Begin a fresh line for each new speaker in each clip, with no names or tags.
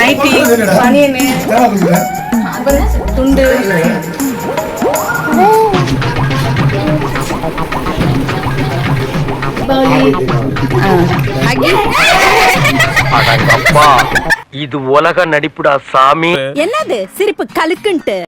Nightie baniyan துண்டு
இது உலக நடிப்புடா சாமி.
என்னது சிரிப்பு கலுக்குன்ட்டு?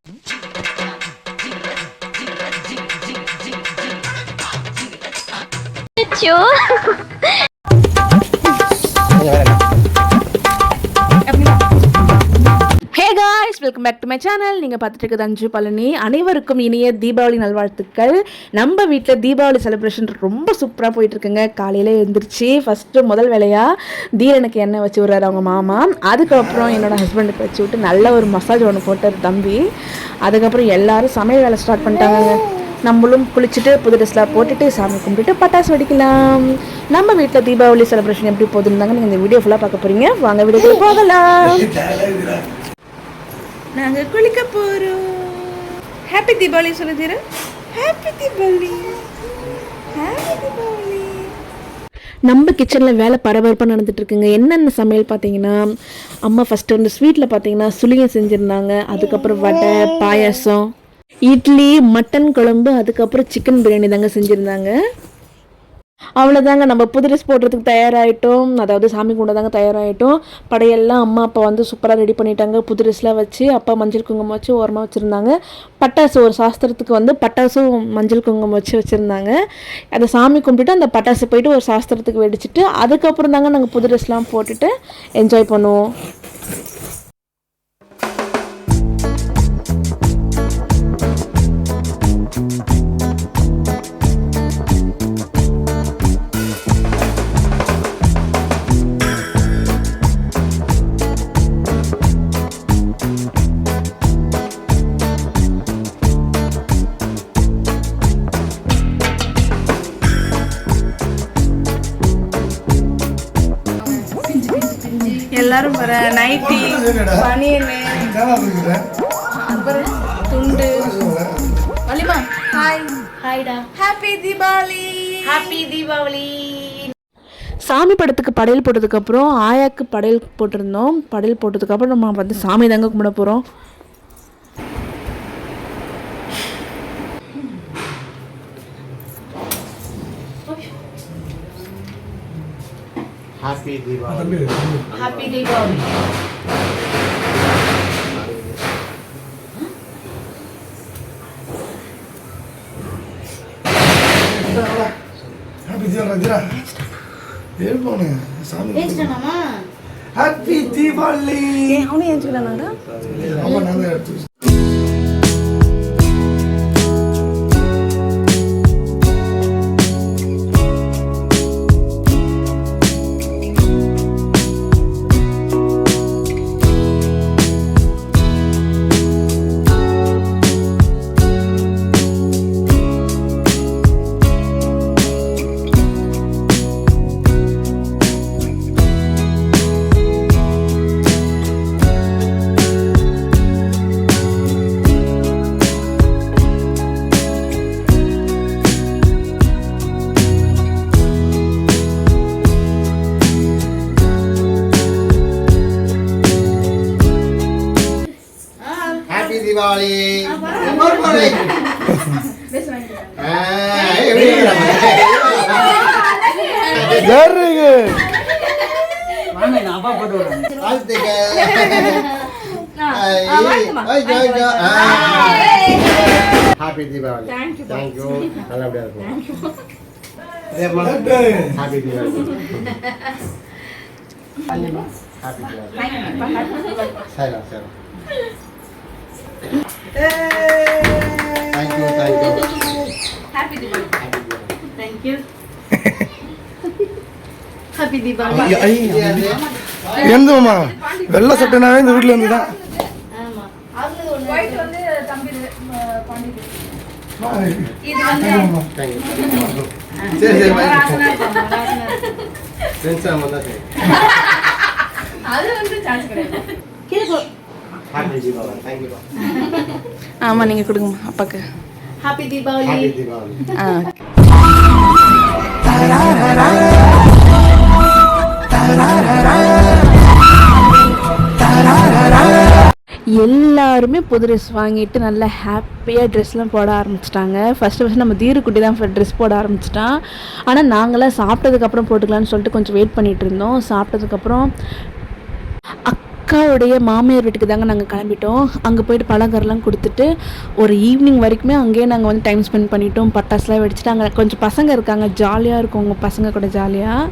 Hey guys, welcome back to my channel. நீங்கள் பார்த்துட்டு இருக்கிறது அஞ்சு பழனி. அனைவருக்கும் இனிய தீபாவளி நல்வாழ்த்துக்கள். நம்ம வீட்டில் தீபாவளி செலிப்ரேஷன் ரொம்ப சூப்பராக போயிட்டுருக்குங்க. காலையில் எழுந்திரிச்சு ஃபஸ்ட்டு முதல் வேலையாக தீரனுக்கு எண்ணெய் வச்சு விட்றாரு அவங்க மாமா. அதுக்கப்புறம் என்னோடய ஹஸ்பண்டுக்கு வச்சு விட்டு நல்ல ஒரு மசாஜ் ஒன்று போட்டார் தம்பி. அதுக்கப்புறம் எல்லோரும் சமையல் வேலை ஸ்டார்ட் பண்ணிட்டாங்க. நம்மளும் குளிச்சுட்டு புது ட்ரெஸ்லாம் போட்டுட்டு சாமி கும்பிட்டுட்டு பட்டாசு வெடிக்கலாம். நம்ம வீட்டில் தீபாவளி செலிப்ரேஷன் எப்படி போகுதுன்னு நீங்கள் இந்த வீடியோ ஃபுல்லாக பார்க்க போகிறீங்க. வாங்க வீடியோக்குள்ள போகலாம். நாங்கள் குளிக்க போகிறோம். ஹாப்பி தீபாவளி சொல்லுதீரு. Happy Deepavali, happy Deepavali. நம்ம கிச்சனில் வேலை பரபரப்பாக நடந்துட்டு இருக்குங்க. என்னென்ன சமையல் பார்த்தீங்கன்னா, அம்மா ஃபஸ்ட்டு வந்து ஸ்வீட்டில் பார்த்தீங்கன்னா சுளியம் செஞ்சுருந்தாங்க. அதுக்கப்புறம் வடை, பாயாசம், இட்லி, மட்டன் குழம்பு, அதுக்கப்புறம் சிக்கன் பிரியாணி தாங்க செஞ்சுருந்தாங்க. அவ்வளோதாங்க, நம்ம புது ட்ரெஸ் போடுறதுக்கு தயாராகிட்டோம். அதாவது சாமி கும்பிட தாங்க தயாராகிட்டோம். படையெல்லாம் அம்மா அப்பா வந்து சூப்பராக ரெடி பண்ணிட்டாங்க. புது ட்ரெஸ்லாம் வச்சு அப்பா மஞ்சள் குங்குமம் வச்சு ஓரமாக வச்சுருந்தாங்க. பட்டாசு ஒரு சாஸ்திரத்துக்கு வந்து பட்டாசும் மஞ்சள் குங்குமம் வச்சு வச்சுருந்தாங்க. அதை சாமி கும்பிட்டுட்டு அந்த பட்டாசு போயிட்டு ஒரு சாஸ்திரத்துக்கு வெடிச்சிட்டு அதுக்கப்புறம் தாங்க நாங்கள் புது ட்ரெஸ்லாம் போட்டுட்டு என்ஜாய் பண்ணுவோம். எல்லாரும் வர நைட்டி பனியனு அப்புறம் துண்டு. வலிமா ஹாய். ஹாய்டா. Happy Deepavali, happy Deepavali. சாமி படத்துக்கு படையல் போட்டதுக்கப்புறம் ஆயாக்கு படையல் போட்டிருந்தோம். படையல் போட்டதுக்கப்புறம் நம்ம வந்து சாமி தாங்க கும்பிட போகிறோம்.
Happy Diwali.
Happy Diwali.
Happy Diwali. Happy Diwali. Happy Diwali.
அவனே ஏஞ்சுக்கலாம்டா.
அம்மா நாங்க எடுத்து Diwali. Very good. Happy Diwali. Thank you. Thank you. Happy Diwali. Happy Diwali. Sarah. Thank you.
Happy Diwali. Thank you. Happy Diwali.
என்னம்மா வெள்ளை சட்டைனாவே இந்த வீட்ல இருந்து தான்.
ஆமா. அது ஒயிட் வந்து தம்பி பாண்டி. இது வந்து சரி.
சென்சா வந்தா சரி.
அது வந்து சான்ஸ் கிடையாது. கீழே
Happy Diwali. Thank you.
ஆமா, நீங்க கொடுங்க அப்பாக்கு. Happy Diwali.
Happy Diwali.
எல்லாருமே புது ட்ரெஸ் வாங்கிட்டு நல்லா ஹாப்பியாக ட்ரெஸ்லாம் போட ஆரம்பிச்சிட்டாங்க. ஃபஸ்ட்டு நம்ம தீருக்குட்டி தான் ட்ரெஸ் போட ஆரம்பிச்சிட்டான். ஆனால் நாங்களாம் சாப்பிட்டதுக்கப்புறம் போட்டுக்கலான்னு சொல்லிட்டு கொஞ்சம் வெயிட் பண்ணிகிட்டு இருந்தோம். சாப்பிட்டதுக்கப்புறம் அக்காவுடைய மாமியார் வீட்டுக்கு தாங்க நாங்கள் கிளம்பிட்டோம். அங்கே போய்ட்டு பலகாரம்லாம் கொடுத்துட்டு ஒரு ஈவினிங் வரைக்குமே அங்கேயே நாங்கள் வந்து டைம் ஸ்பெண்ட் பண்ணிட்டோம். பட்டாசுலாம் வெடிச்சிட்டு அங்கே கொஞ்சம் பசங்க இருக்காங்க, ஜாலியாக இருக்கும் உங்கள் பசங்க கூட ஜாலியாக.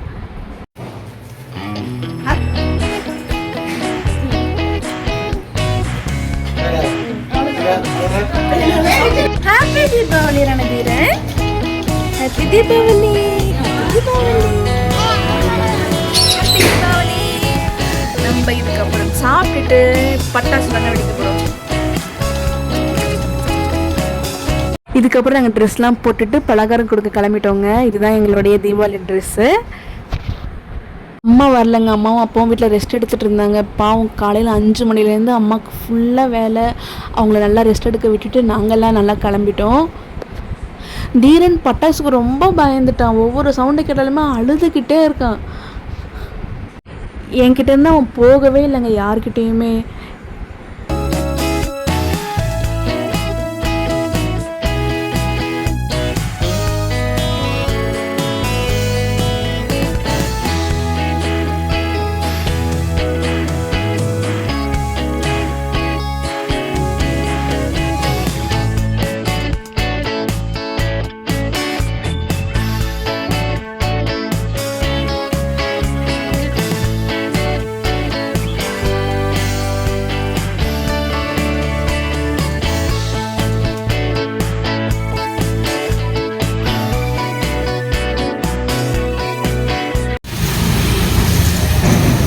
Happy Deepavali Ranadheeran, happy Deepavali, happy Deepavali. நம்ம இதுக்கப்புறம் சாப்பிட்டுட்டு பட்டாசு தானே வெடிக்க போகிறோம். இதுக்கப்புறம் நாங்கள் ட்ரெஸ்லாம் போட்டுட்டு பலகாரம் கொடுக்க கிளம்பிட்டோங்க. இதுதான் எங்களுடைய தீபாவளி ட்ரெஸ்ஸு. அம்மா வரலங்க, அம்மாவும் அப்பாவும் வீட்டில் ரெஸ்ட் எடுத்துகிட்டு இருந்தாங்க. பாவம் காலையில் 5 மணிலேருந்து அம்மாவுக்கு ஃபுல்லாக வேலை. அவங்கள நல்லா ரெஸ்ட் எடுக்க விட்டுட்டு நாங்கள்லாம் நல்லா கிளம்பிட்டோம். தீரன் பட்டாசுக்கு ரொம்ப பயந்துட்டான். ஒவ்வொரு சவுண்டு கேட்டாலுமே அழுதுகிட்டே இருக்கான். என்கிட்டேருந்து அவன் போகவே இல்லைங்க யார்கிட்டேயுமே.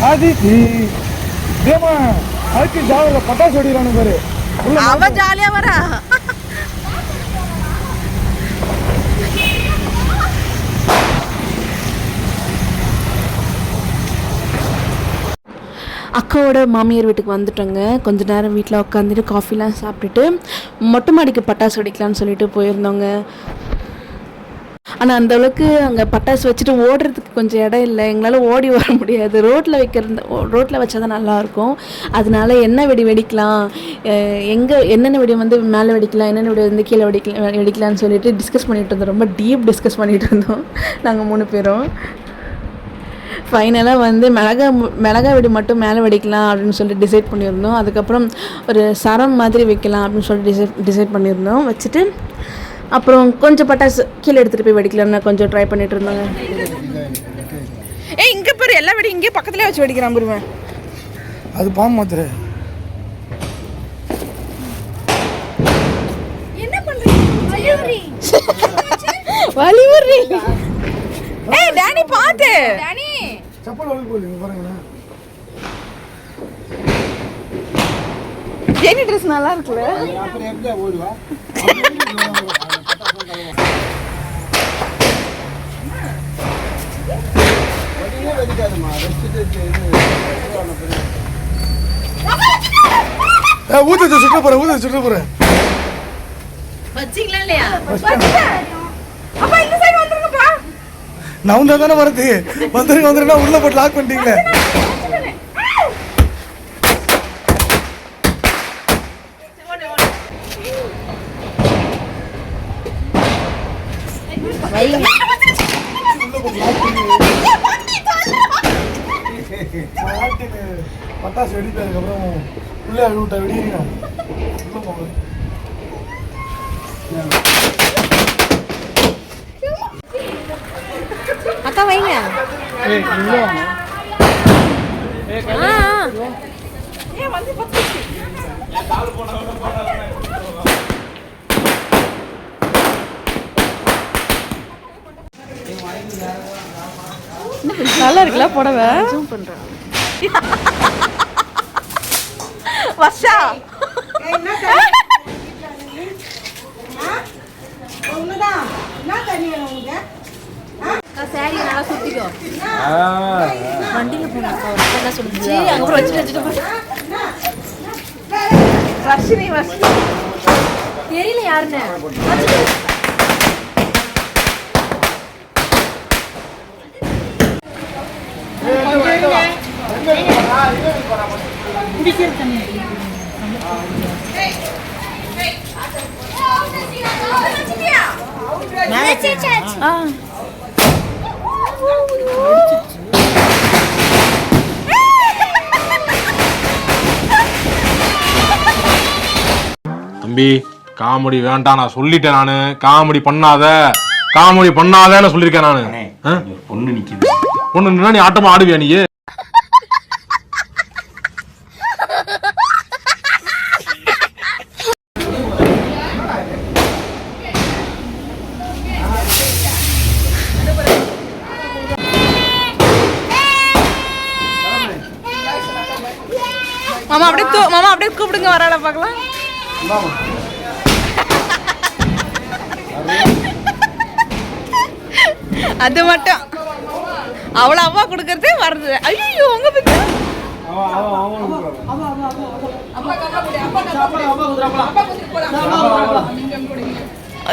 ஆதித்தி தேமா அதுக்கு ஜாலியாக பட்டாசு வெடிக்கிறானு பாரு.
அவ ஜாலியா வரா. அக்காவோட மாமியார் வீட்டுக்கு வந்துட்டோங்க. கொஞ்ச நேரம் வீட்டில் உட்காந்துட்டு காஃபிலாம் சாப்பிட்டுட்டு மொட்டை மாடிக்கு பட்டாசு வெடிக்கலான்னு சொல்லிட்டு போயிருந்தோங்க. ஆனால் அந்தளவுக்கு அங்கே பட்டாசு வச்சுட்டு ஓடுறதுக்கு கொஞ்சம் இடம் இல்லை. எங்களால் ஓடி வர முடியாது. ரோட்டில் வச்சா தான் நல்லாயிருக்கும். அதனால என்ன வெடி வெடிக்கலாம், என்னென்ன வெடி வந்து மேலே வெடிக்கலாம், என்னென்ன வெடி வந்து கீழே வெடிக்கலான்னு சொல்லிட்டு டிஸ்கஸ் பண்ணிகிட்டு இருந்தோம். ரொம்ப டீப் டிஸ்கஸ் பண்ணிகிட்டு இருந்தோம் நாங்கள் 3 பேரும். ஃபைனலாக வந்து மிளகா வெடி மட்டும் மேலே வெடிக்கலாம் அப்படின்னு சொல்லிட்டு டிசைட் பண்ணியிருந்தோம். அதுக்கப்புறம் ஒரு சரம் மாதிரி வைக்கலாம் அப்படின்னு சொல்லிட்டு டிசைட் பண்ணியிருந்தோம். வச்சுட்டு அப்புறம் கொஞ்சம் பட்டாசு கீழே எடுத்துகிட்டு போய் வெடிக்கலாம்னு கொஞ்சம் ட்ரை பண்ணிட்டு இருந்தாங்க. இங்கே பேர் எல்லா வெடி இங்கே பக்கத்துலேயே வச்சு வெடிக்கிறான் பாருவேன்.
அது பாம்பு மாத்திரை.
என்ன பண்றீங்க? வலிவுரி. ஏய் டானி பாத்து. டானி
சப்பல் வலி போடுங்க பாருங்க.
ஜெனி ட்ரெஸ் நல்லா இருக்குல்ல?
அப்புறம் எங்க ஓடுவா? வடியே வெடிக்காதமா. ஊத்து சுட்ட போறேன்.
வச்சிங்களா இல்லையா? அப்பா இந்த சைடு வந்துருங்கப்பா.
நான் தானே வரது. வந்துருங்க உள்ள போட்டு லாக் பண்ணிட்டீங்களே. பட்டாசு வெடித்ததுக்கு அப்புறம் உள்ள விட்ட வெடிங்க.
அக்கா வைங்க.
நல்லா இருக்குல்ல புடவை? ஜூம் பண்றேன். வர்ஷா
சாரி நல்லா சுத்திக்கோ. வண்டியில போன அக்கா என்ன சொல்லுச்சு அங்க போய் வச்சுட்டு
வர்ஷினி
தெரியல யாருன்னு.
தம்பி காமெடி வேண்டாம், நான் சொல்லிட்டேன். நானு காமெடி பண்ணாதன்னு சொல்லியிருக்கேன் நானு.
பொண்ணு நிக்குது.
பொண்ணு நீ ஆட்டமா ஆடுவியா நீ?
மாமா அப்படியே கூப்பிடுங்க, வரால பார்க்கலாம். அது மட்டும் அவ்வளோ அவ்வா கொடுக்கறதே வருது. ஐயோ உங்க பத்தி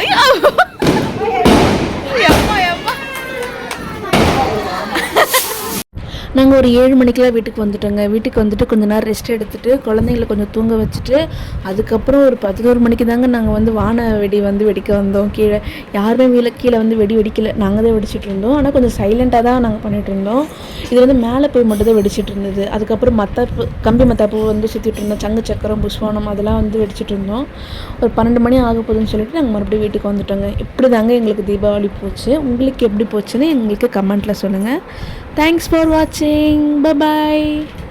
ஐயோ நாங்கள் ஒரு 7 மணிக்கெலாம் வீட்டுக்கு வந்துட்டோங்க. வீட்டுக்கு வந்துட்டு கொஞ்ச நேரம் ரெஸ்ட் எடுத்துகிட்டு குழந்தைங்களை கொஞ்சம் தூங்க வச்சுட்டு அதுக்கப்புறம் ஒரு 11 மணிக்கு தாங்க நாங்கள் வந்து வான வெடி வந்து வெடிக்க வந்தோம். கீழே யாருமே கீழே வந்து வெடிக்கல, நாங்கள் தான் வெடிச்சிட்டு இருந்தோம். ஆனால் கொஞ்சம் சைலண்ட்டாக தான் நாங்கள் பண்ணிகிட்டு இருந்தோம். இது வந்து மேலே போய் மட்டும் தான் வெடிச்சிட்டு இருந்தது. அதுக்கப்புறம் கம்பி மத்தாப்பு வந்து சுற்றிட்டு இருந்தோம். சங்கு சக்கரம் புஷ்வானம் அதெல்லாம் வந்து வெடிச்சிட்டு இருந்தோம். ஒரு 12 மணி ஆக போகுதுன்னு சொல்லிட்டு நாங்கள் மறுபடியும் வீட்டுக்கு வந்துட்டோங்க. இப்படி தாங்க எங்களுக்கு தீபாவளி போச்சு. உங்களுக்கு எப்படி போச்சுன்னு எங்களுக்கு கமெண்ட்டில் சொல்லுங்கள். Thanks for watching. Bye bye.